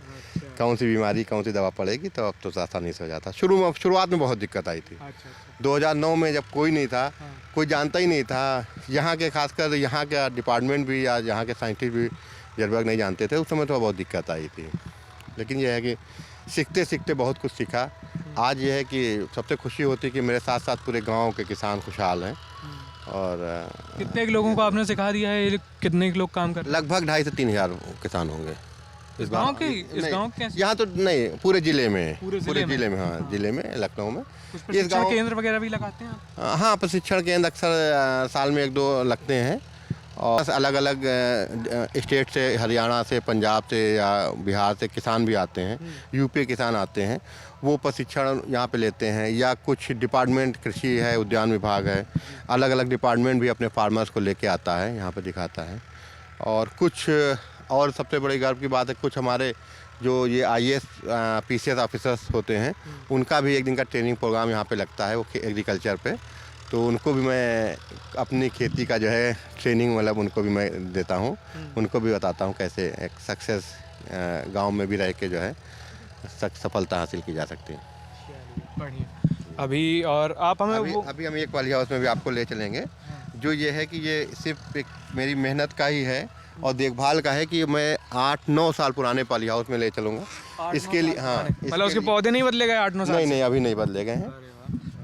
कौन सी बीमारी, कौन सी दवा पड़ेगी, तो अब तो आसानी से हो जाता। शुरुआत में बहुत दिक्कत आई थी। 2009 में जब कोई नहीं था, कोई जानता ही नहीं था, यहाँ के खासकर यहाँ का डिपार्टमेंट भी या यहाँ के साइंटिस्ट भी जलवर्ग नहीं जानते थे, उस समय तो बहुत दिक्कत आई थी। लेकिन यह है कि सीखते सीखते बहुत कुछ सीखा। आज यह है कि सबसे खुशी होती है कि मेरे साथ साथ पूरे गांव के किसान खुशहाल हैं। और कितने लोगों को आपने सिखा दिया है, ये कितने लोग काम कर रहे लगभग 2,500 से 3,000 किसान होंगे इस गांव के? इस नहीं, गांव के यहाँ तो नहीं, पूरे ज़िले में, पूरे ज़िले में, हाँ ज़िले में, लखनऊ में। कुछ प्रशिक्षण केंद्र वगैरह भी लगाते हैं आप? हाँ, प्रशिक्षण केंद्र अक्सर साल में 1-2 लगते हैं। और अलग अलग स्टेट से, हरियाणा से, पंजाब से या बिहार से किसान भी आते हैं, यूपी किसान आते हैं, वो प्रशिक्षण यहाँ पे लेते हैं। या कुछ डिपार्टमेंट, कृषि है, उद्यान विभाग है, अलग अलग डिपार्टमेंट भी अपने फार्मर्स को लेके आता है, यहाँ पे दिखाता है। और कुछ और सबसे बड़ी गर्व की बात है, कुछ हमारे जो ये IAS PCS ऑफिसर्स होते हैं, उनका भी एक दिन का ट्रेनिंग प्रोग्राम यहाँ पे लगता है, वो एग्रीकल्चर पे। तो उनको भी मैं अपनी खेती का जो है ट्रेनिंग, मतलब उनको भी मैं देता हूँ, उनको भी बताता हूँ कैसे एक सक्सेस गांव में भी रह के जो है सफलता हासिल की जा सकती है। बढ़िया। अभी और आप हमें अभी हम एक पॉली हाउस में भी आपको ले चलेंगे, जो ये है कि ये सिर्फ एक मेरी मेहनत का ही है और देखभाल का है कि मैं 8-9 साल पुराने पॉली हाउस में ले चलूँगा। इसके लिए हाँ, मतलब उसके पौधे नहीं बदले गए 8-9 साल? नहीं, अभी नहीं बदले गए हैं।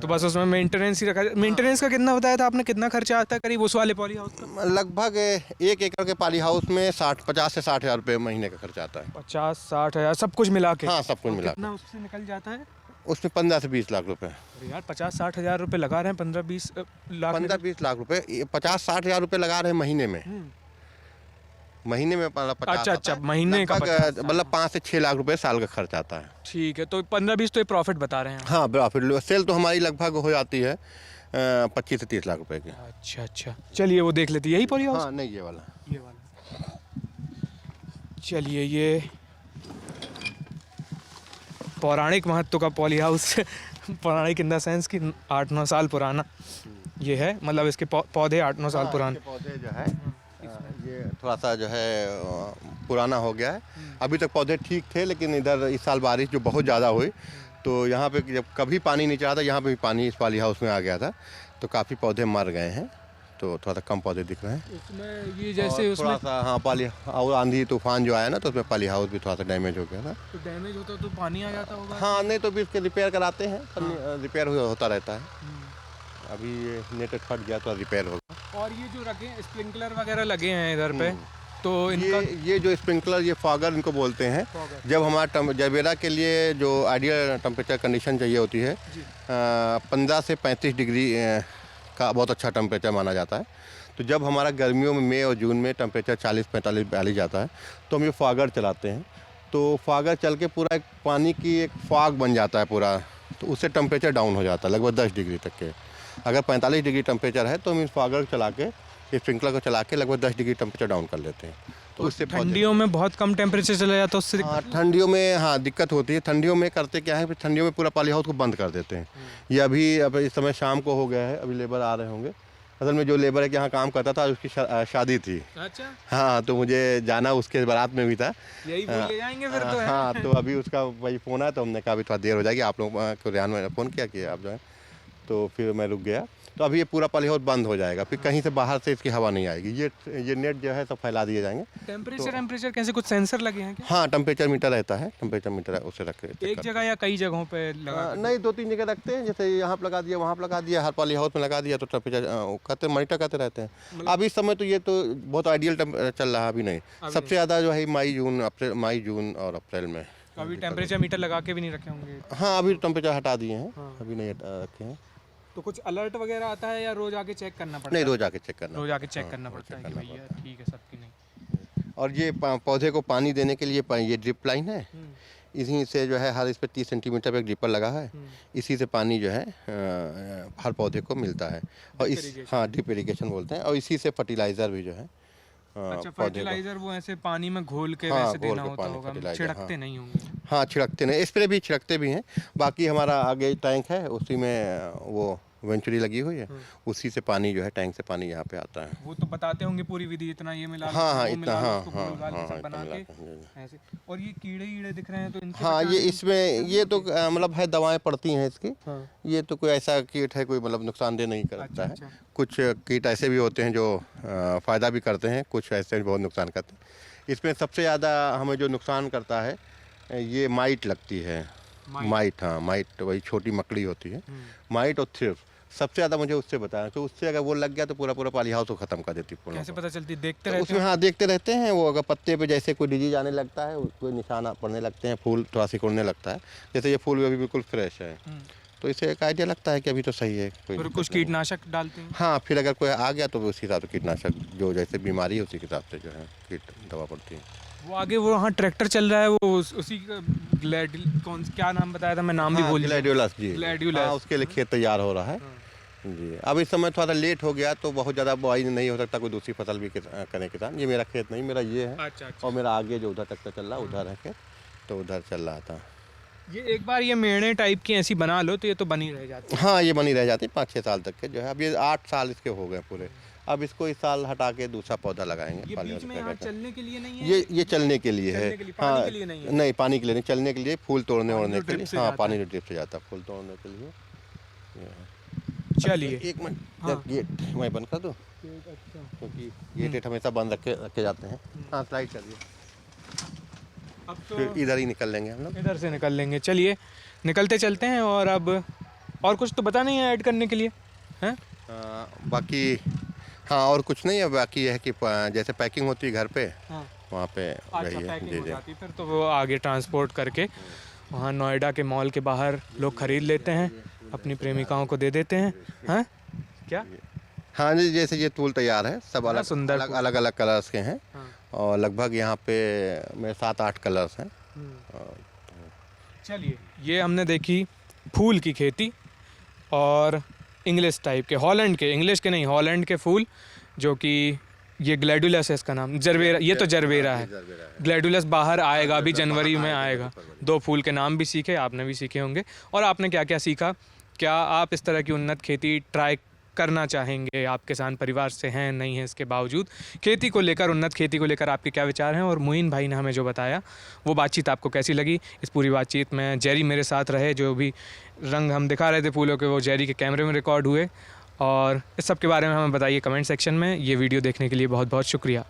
तो बस उसमें मेंटेनेंस ही रखा। मेंटेनेंस का कितना बताया था आपने, कितना खर्चा आता है करीब उस वाले पॉली हाउस का? लगभग 1 एकड़ के पॉली हाउस में 50 से 60 हज़ार रुपये महीने का खर्चा आता है। 50-60 हज़ार सब कुछ मिला के? हाँ, सब कुछ मिला। कितना उससे निकल जाता है? उसमें 15 से 20 लाख रुपए। अरे यार, 50-60 हज़ार रुपये लगा रहे हैं, 15-20 लाख? 15-20 लाख रुपए, 50-60 हज़ार रुपये लगा रहे हैं महीने में। महीने में 50। अच्छा, महीने का मतलब 5 से 6 लाख रुपए साल का खर्च आता है। ठीक है, तो 15-20 तो ये प्रॉफिट बता रहे हैं? हाँ, प्रॉफिट सेल तो हमारी लगभग हो जाती है 25 से 30 लाख रुपए की। अच्छा, चलिए वो देख लेते हैं। यही पॉली हाउस? हाँ, नहीं, ये वाला। चलिए, ये पौराणिक महत्व का पॉली हाउस पौराणिक इन द सेंस कि 8-9 साल पुराना ये है, मतलब इसके पौधे 8-9 साल पुराने। पौधे जो है ये थोड़ा सा जो है पुराना हो गया है। अभी तक पौधे ठीक थे, लेकिन इधर इस साल बारिश जो बहुत ज़्यादा हुई, तो यहाँ पे जब कभी पानी नहीं चढ़ा था, यहाँ पे भी पानी इस पॉली हाउस में आ गया था, तो काफ़ी पौधे मर गए हैं। तो थोड़ा सा कम पौधे दिख रहे हैं उसमें। ये जैसे उसमें थोड़ा सा, हाँ, पॉली और आंधी तूफान जो आया ना, तो उसमें पॉली हाउस भी थोड़ा सा डैमेज हो गया था। तो डैमेज होता तो पानी आ जाता होगा? हाँ, नहीं तो भी इसके रिपेयर कराते हैं, रिपेयर होता रहता है। अभी ये नेट फट गया तो रिपेयर होगा। और ये जो रखे हैं स्प्रिंकलर वगैरह लगे हैं इधर पे, तो इनका ये जो स्प्रिंकलर, ये फॉगर इनको बोलते हैं। जब हमारा जरबेरा के लिए जो आइडियल टेम्परेचर कंडीशन चाहिए होती है, 15 से 35 डिग्री का बहुत अच्छा टेम्परेचर माना जाता है। तो जब हमारा गर्मियों में मई और जून में टेम्परेचर 40-45-42 जाता है, तो हम ये फॉगर चलाते हैं। तो फॉगर चल के पूरा एक पानी की एक फॉग बन जाता है पूरा, तो उससे टेम्परेचर डाउन हो जाता है लगभग 10 डिग्री तक के। अगर 45 डिग्री टेम्परेचर है, तो हम इस फॉगर चला के, इस स्प्रिंकलर को चला के लगभग 10 डिग्री टेम्परेचर डाउन कर लेते हैं। तो उससे ठंडियों में बहुत कम टेम्परेचर चला जाता है उससे? हाँ, ठंडियों में हाँ दिक्कत होती है। ठंडियों में करते क्या है, ठंडियों में पूरा पॉली हाउस को बंद कर देते हैं। ये अब इस समय शाम को हो गया है, अभी लेबर आ रहे होंगे। असल में जो लेबर है कि यहाँ काम करता था, उसकी शादी थी। अच्छा। हाँ, तो मुझे जाना उसके बारात में भी था। यही बोल ले जाएंगे फिर तो। हाँ, तो अभी उसका वही फ़ोन आया, तो हमने कहा अभी थोड़ा देर हो जाएगी, आप लोग को रियान में फ़ोन किया कि आप जो है, तो फिर मैं रुक गया। तो अभी ये पूरा पॉली हाउस बंद हो जाएगा, फिर कहीं से बाहर से इसकी हवा नहीं आएगी। ये नेट जो है सब फैला दिए जाएंगे। टेम्परेचर कैसे, कुछ सेंसर लगे हैं क्या? हाँ, टेम्परेचर मीटर रहता है, टेम्परेचर मीटर उसे रख के एक जगह या कई जगहों पे लगा? नहीं, 2-3 जगह रखते हैं। जैसे यहाँ पर लगा दिया, वहाँ पर लगा दिया, हर पॉली हाउस में लगा दिया, तो टेम्परेचर करते मॉनिटर करते रहते हैं। अभी इस समय तो ये तो बहुत आइडियल चल रहा है। अभी नहीं, सबसे ज़्यादा जो है मई जून और अप्रैल में। अभी टेम्परेचर मीटर लगा के भी नहीं रखे होंगे? हाँ, अभी टेम्परेचर हटा दिए हैं, अभी नहीं रखे हैं। तो कुछ अलर्ट वगैरह आता है या रोज आके चेक करना पड़ता है? नहीं, रोज आके चेक करना। रोज आके चेक करना पड़ता है कि भैया ठीक है सबकी नहीं। और ये पौधे को पानी देने के लिए ये ड्रिप लाइन है, इसी से जो है हर इस पे 30 सेंटीमीटर पे एक ड्रिपर लगा है, इसी से पानी जो है हर पौधे को मिलता है। और हाँ, ड्रिप इरिगेशन बोलते हैं। और इसी से फर्टिलाइज़र भी जो है। अच्छा, फर्टिलाइजर वो ऐसे पानी में घोल के वैसे देना होता होगा, छिड़कते नहीं होंगे? हाँ, छिड़कते नहीं, स्प्रे भी छिड़कते भी हैं। बाकी हमारा आगे टैंक है, उसी में वो वेंचुरी लगी हुई है, उसी से पानी जो है, टैंक से पानी यहाँ पे आता है। वो तो बताते होंगे पूरी विधि, इतना ये मिला, हाँ, इतना, बना के ऐसे। और ये कीड़े दिख रहे हैं, तो इनसे हाँ, ये इसमें ये तो मतलब है, दवाएं पड़ती हैं इसकी। ये तो कोई ऐसा कीट है, कोई मतलब नुकसानदेह नहीं करता है। कुछ कीट ऐसे भी होते हैं जो फ़ायदा भी करते हैं, कुछ ऐसे भी बहुत नुकसान करते हैं। इसमें सबसे ज़्यादा हमें जो नुकसान करता है ये माइट लगती है। माइट, हाँ माइट, वही छोटी मकड़ी होती है, माइट और थ्रिप्स सबसे ज़्यादा मुझे उससे बताया। तो उससे अगर वो लग गया तो पूरा पॉली हाउस को ख़त्म कर देती पूरा। कैसे पता चलती, देखते तो रहते उसमें हाँ देखते रहते हैं वो, अगर पत्ते पे जैसे कोई डिजीज आने लगता है, कोई निशान पड़ने लगते हैं, फूल थोड़ा सिकुड़ने लगता है, जैसे ये फूल अभी बिल्कुल फ्रेश है, तो इससे एक आइडिया लगता है कि अभी तो सही है। कोई फिर दिक्कत कुछ नहीं। कीटनाशक डालते हैं? हाँ, फिर अगर कोई आ गया तो उसी हिसाब से कीटनाशक, जो जैसे बीमारी है उसी हिसाब से जो है कीट दवा पड़ती है। वो आगे वो वहाँ ट्रैक्टर चल रहा है, वो उसी का कौन क्या नाम बताया था, मैं नाम भी भूल गया। ग्लैडियोलस जी, ग्लैडियोलस। हाँ, उसके लिए खेत तैयार हो रहा है जी। अब इस समय थोड़ा लेट हो गया तो बहुत ज़्यादा बुआई नहीं हो सकता, कोई दूसरी फसल भी करें किसान। ये मेरा खेत नहीं, मेरा ये है। अच्छा। और मेरा आगे जो उधर तक चल रहा है उधर है खेत, तो उधर चल रहा था। ये एक बार ये मेढ़े टाइप की ऐसी बना लो तो ये तो बनी रह जाती है। हाँ, ये बनी रह जाती है 5-6 साल तक के जो है। अब ये 8 साल इसके हो गए पूरे। अब इसको इस साल हटा के दूसरा पौधा लगाएंगे। ये बीच में यहाँ चलने के लिए नहीं है? ये चलने के लिए है। चलने के लिए, पानी के लिए नहीं है? नहीं, पानी के लिए नहीं, चलने के लिए, फूल तोड़ने ओड़ने के लिए। हाँ, पानी जो ड्रिप से जाता है फूल तोड़ने के लिए। चलिए, एक मिनट, गेट मैं बंद कर दूँ, क्योंकि गेट हमेशा बंद रखे जाते हैं। हाँ, स्लाइड कर दिए, अब तो फिर इधर ही निकल लेंगे हम लोग। इधर से निकल लेंगे। चलिए निकलते चलते हैं। और अब और कुछ तो बता नहीं है ऐड करने के लिए हैं? बाकी हाँ और कुछ नहीं है, बाकी यह है कि जैसे पैकिंग होती है घर पे, हाँ। वहाँ पे अच्छा, वही है। पैकिंग जी हो जी। जाती फिर तो वो आगे ट्रांसपोर्ट करके वहाँ नोएडा के मॉल के बाहर लोग खरीद लेते हैं, अपनी प्रेमिकाओं को दे देते हैं। हैं क्या? हाँ जी, जैसे ये फूल तैयार है, सब बड़ा अलग सुंदर अलग फूल। अलग अलग कलर्स के हैं। हाँ। और लगभग यहाँ पे मेरे 7-8 कलर्स हैं। चलिए, ये हमने देखी फूल की खेती और इंग्लिश टाइप के, हॉलैंड के, इंग्लिश के नहीं हॉलैंड के फूल, जो कि ये ग्लैडुलस है इसका नाम, जरबेरा, ये तो जरबेरा है। ग्लैडुलस बाहर आएगा अभी जनवरी में आएगा। 2 फूल के नाम भी सीखे, आपने भी सीखे होंगे। और आपने क्या क्या सीखा? क्या आप इस तरह की उन्नत खेती ट्राई करना चाहेंगे? आप किसान परिवार से हैं, नहीं हैं, इसके बावजूद खेती को लेकर, उन्नत खेती को लेकर आपके क्या विचार हैं? और मोइन भाई ने हमें जो बताया वो बातचीत आपको कैसी लगी? इस पूरी बातचीत में जेरी मेरे साथ रहे, जो भी रंग हम दिखा रहे थे फूलों के वो जेरी के कैमरे में रिकॉर्ड हुए। और इस सब के बारे में हमें बताइए कमेंट सेक्शन में। ये वीडियो देखने के लिए बहुत बहुत शुक्रिया।